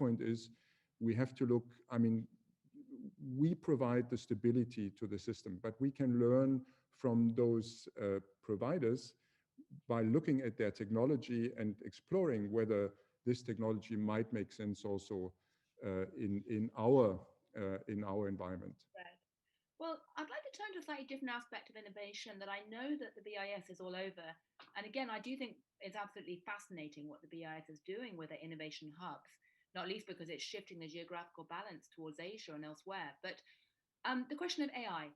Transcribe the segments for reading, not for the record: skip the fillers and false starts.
point is we have to look, I mean, we provide the stability to the system, but we can learn from those providers by looking at their technology and exploring whether this technology might make sense also in our environment. Right. Well, I'd like to turn to a slightly different aspect of innovation that I know that the BIS is all over. And again, I do think it's absolutely fascinating what the BIS is doing with their innovation hubs, not least because it's shifting the geographical balance towards Asia and elsewhere. But the question of AI.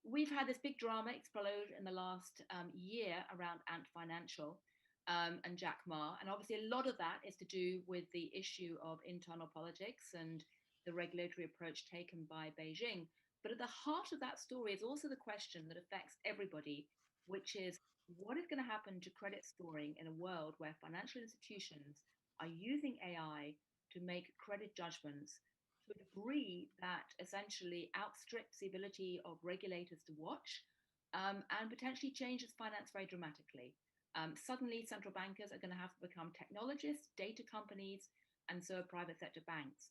We've had this big drama explode in the last year around Ant Financial and Jack Ma. And obviously a lot of that is to do with the issue of internal politics and the regulatory approach taken by Beijing. But at the heart of that story is also the question that affects everybody, which is what is going to happen to credit scoring in a world where financial institutions are using AI to make credit judgments to a degree that essentially outstrips the ability of regulators to watch and potentially changes finance very dramatically. Suddenly, central bankers are going to have to become technologists, data companies, and so are private sector banks.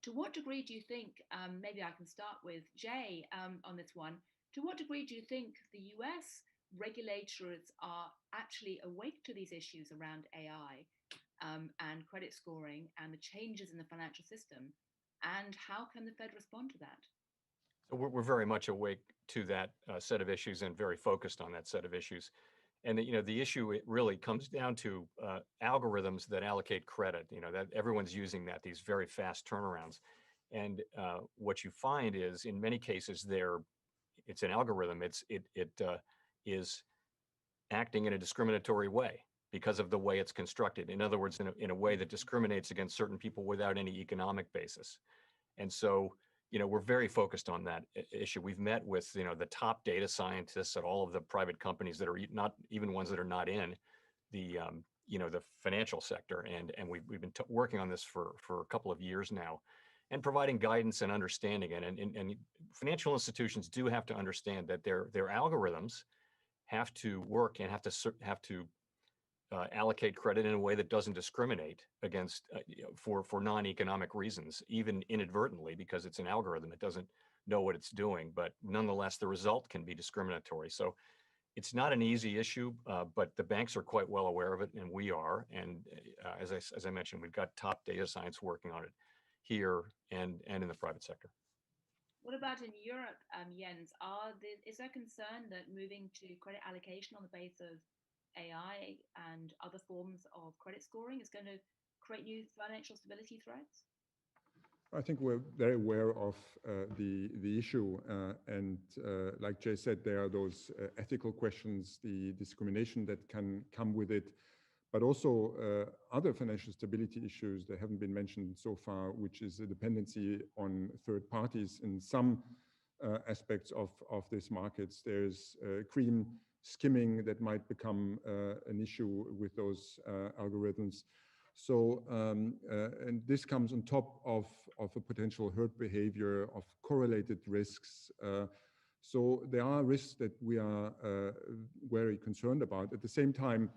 To what degree do you think, maybe I can start with Jay on this one, to what degree do you think the US regulators are actually awake to these issues around AI and credit scoring and the changes in the financial system? And how can the Fed respond to that? So we're very much awake to that set of issues and very focused on that set of issues. And the issue, it really comes down to algorithms that allocate credit. That everyone's using that, these very fast turnarounds. And what you find is, in many cases, it's an algorithm. It is acting in a discriminatory way because of the way it's constructed. In other words, in a way that discriminates against certain people without any economic basis. And so, we're very focused on that issue. We've met with, the top data scientists at all of the private companies that are not even ones that are not in the, the financial sector. And we've been working on this for a couple of years now and providing guidance and understanding. And financial institutions do have to understand that their algorithms have to work and have to allocate credit in a way that doesn't discriminate against for non-economic reasons, even inadvertently, because it's an algorithm. It doesn't know what it's doing, but nonetheless, the result can be discriminatory. So it's not an easy issue, but the banks are quite well aware of it, and we are. And as I mentioned, we've got top data science working on it here and in the private sector. What about in Europe, Jens? Is there concern that moving to credit allocation on the basis of AI and other forms of credit scoring is going to create new financial stability threats? I think we're very aware of the issue, and like Jay said, there are those ethical questions, the discrimination that can come with it, but also other financial stability issues that haven't been mentioned so far, which is a dependency on third parties in some aspects of these markets. There's cream skimming that might become an issue with those algorithms. So, and this comes on top of a potential herd behavior, of correlated risks. So there are risks that we are very concerned about. At the same time,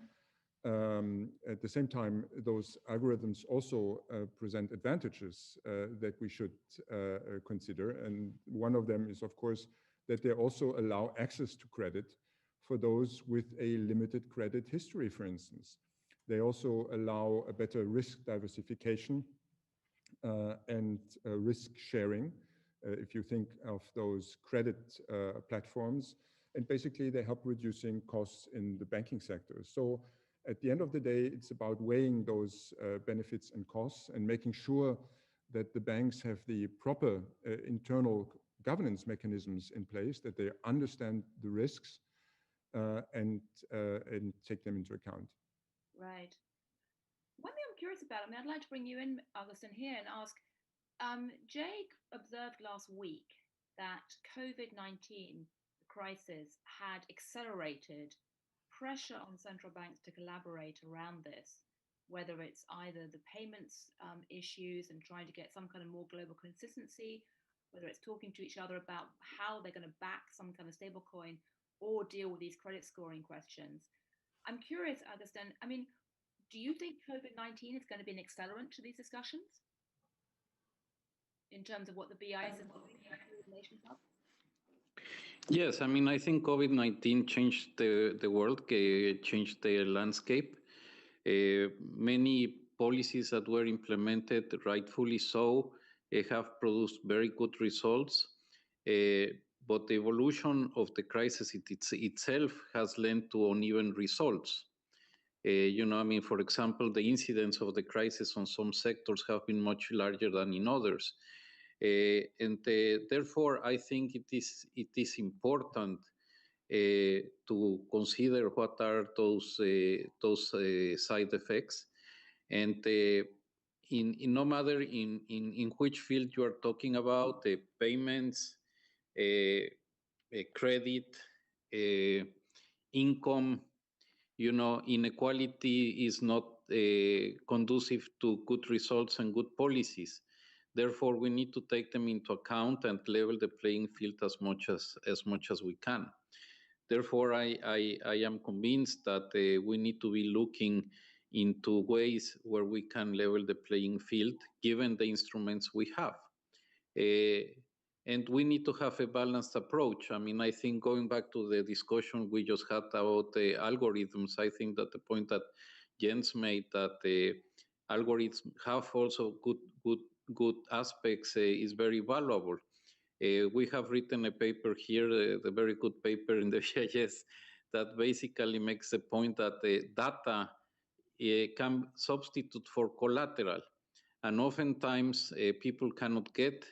those algorithms also present advantages that we should consider. And one of them is, of course, that they also allow access to credit for those with a limited credit history, for instance. They also allow a better risk diversification and risk sharing, if you think of those credit platforms. And basically, they help reducing costs in the banking sector. So at the end of the day, it's about weighing those benefits and costs and making sure that the banks have the proper internal governance mechanisms in place, that they understand the risks and take them into account. Right. One thing I'm curious about, I'd like to bring you in, Augustin, here and ask, Jake observed last week that COVID-19 crisis had accelerated pressure on central banks to collaborate around this, whether it's either the payments issues and trying to get some kind of more global consistency, whether it's talking to each other about how they're going to back some kind of stable coin or deal with these credit scoring questions. I'm curious, Augustin, do you think COVID-19 is going to be an accelerant to these discussions in terms of what the BIS is doing in the Innovation Hub? Yes, I mean, I think COVID-19 changed the world, changed the landscape. Many policies that were implemented, rightfully so, have produced very good results. But the evolution of the crisis itself has led to uneven results. You know, I mean, for example, the incidence of the crisis on some sectors have been much larger than in others. And therefore, I think it is important to consider what are those side effects, and in no matter in which field you are talking about, payments, credit, income, you know, inequality is not conducive to good results and good policies. Therefore, we need to take them into account and level the playing field as much as we can. Therefore, I am convinced that we need to be looking into ways where we can level the playing field, given the instruments we have. And we need to have a balanced approach. I mean, I think going back to the discussion we just had about the algorithms, I think that the point that Jens made, that the algorithms have also good aspects, is very valuable. We have written a paper here, the very good paper in the BIS, that basically makes the point that the data can substitute for collateral. And oftentimes people cannot get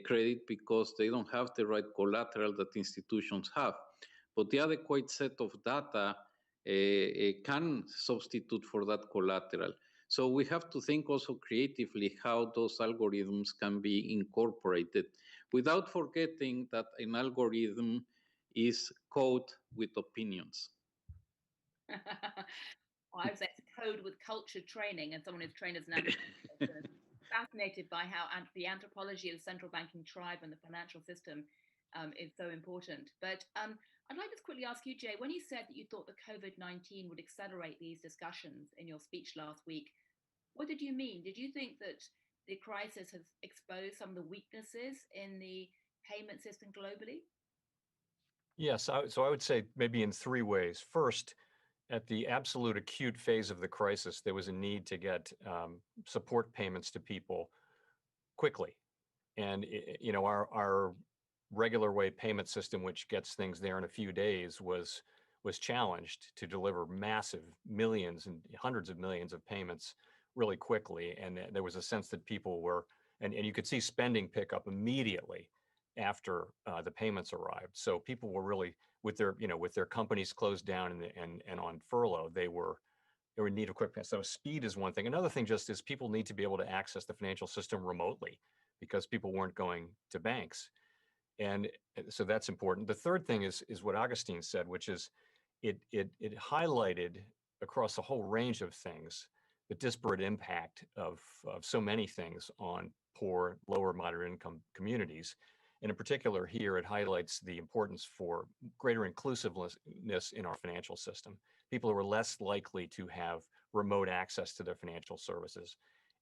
credit because they don't have the right collateral that institutions have. But the adequate set of data can substitute for that collateral. So we have to think also creatively how those algorithms can be incorporated, without forgetting that an algorithm is code with opinions. I would say it's code with cultured training, and someone who's trained as an anthropologist. Fascinated by how the anthropology of the central banking tribe and the financial system is so important. But I'd like to quickly ask you, Jay, when you said that you thought that COVID-19 would accelerate these discussions in your speech last week, what did you mean? Did you think that the crisis has exposed some of the weaknesses in the payment system globally? Yes, so I would say maybe in three ways. First, at the absolute acute phase of the crisis, there was a need to get support payments to people quickly. And you know, our regular way payment system, which gets things there in a few days, was challenged to deliver massive millions and hundreds of millions of payments really quickly. And there was a sense that people were, and you could see spending pick up immediately after the payments arrived. So people were really, with their companies closed down and on furlough, they were in need of quick payments. So speed is one thing. Another thing just is people need to be able to access the financial system remotely, because people weren't going to banks. And so that's important. The third thing is what Augustine said, which is it highlighted across a whole range of things the disparate impact of so many things on poor, lower, moderate income communities. And in particular here, it highlights the importance for greater inclusiveness in our financial system. People who are less likely to have remote access to their financial services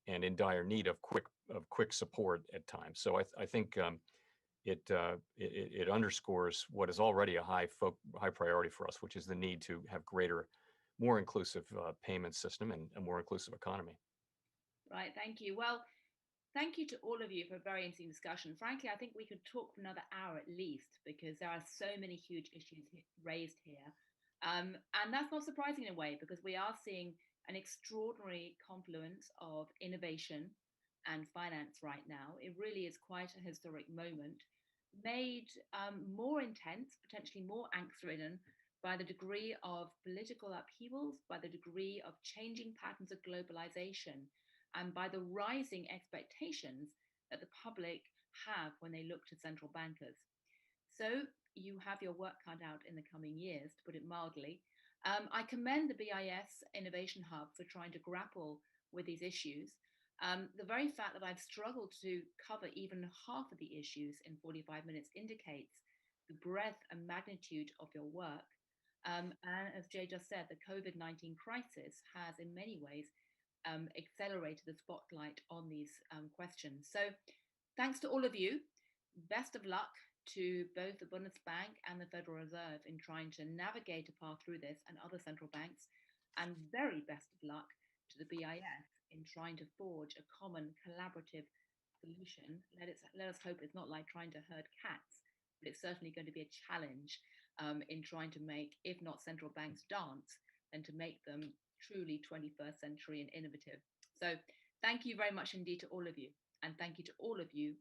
and in dire need of quick support at times. So I think it underscores what is already a high priority for us, which is the need to have more inclusive payment system and a more inclusive economy. Right, thank you. Well, thank you to all of you for a very interesting discussion. Frankly, I think we could talk for another hour at least, because there are so many huge issues raised here. And that's not surprising in a way, because we are seeing an extraordinary confluence of innovation and finance right now. It really is quite a historic moment, made more intense, potentially more angst-ridden, by the degree of political upheavals, by the degree of changing patterns of globalization, and by the rising expectations that the public have when they look to central bankers. So you have your work cut out in the coming years, to put it mildly. I commend the BIS Innovation Hub for trying to grapple with these issues. The very fact that I've struggled to cover even half of the issues in 45 minutes indicates the breadth and magnitude of your work. And as Jay just said, the COVID-19 crisis has in many ways accelerated the spotlight on these questions. So thanks to all of you. Best of luck to both the Bundesbank and the Federal Reserve in trying to navigate a path through this, and other central banks. And very best of luck to the BIS in trying to forge a common collaborative solution. Let us hope it's not like trying to herd cats, but it's certainly going to be a challenge in trying to make, if not central banks dance, then to make them truly 21st century and innovative. So thank you very much indeed to all of you. And thank you to all of you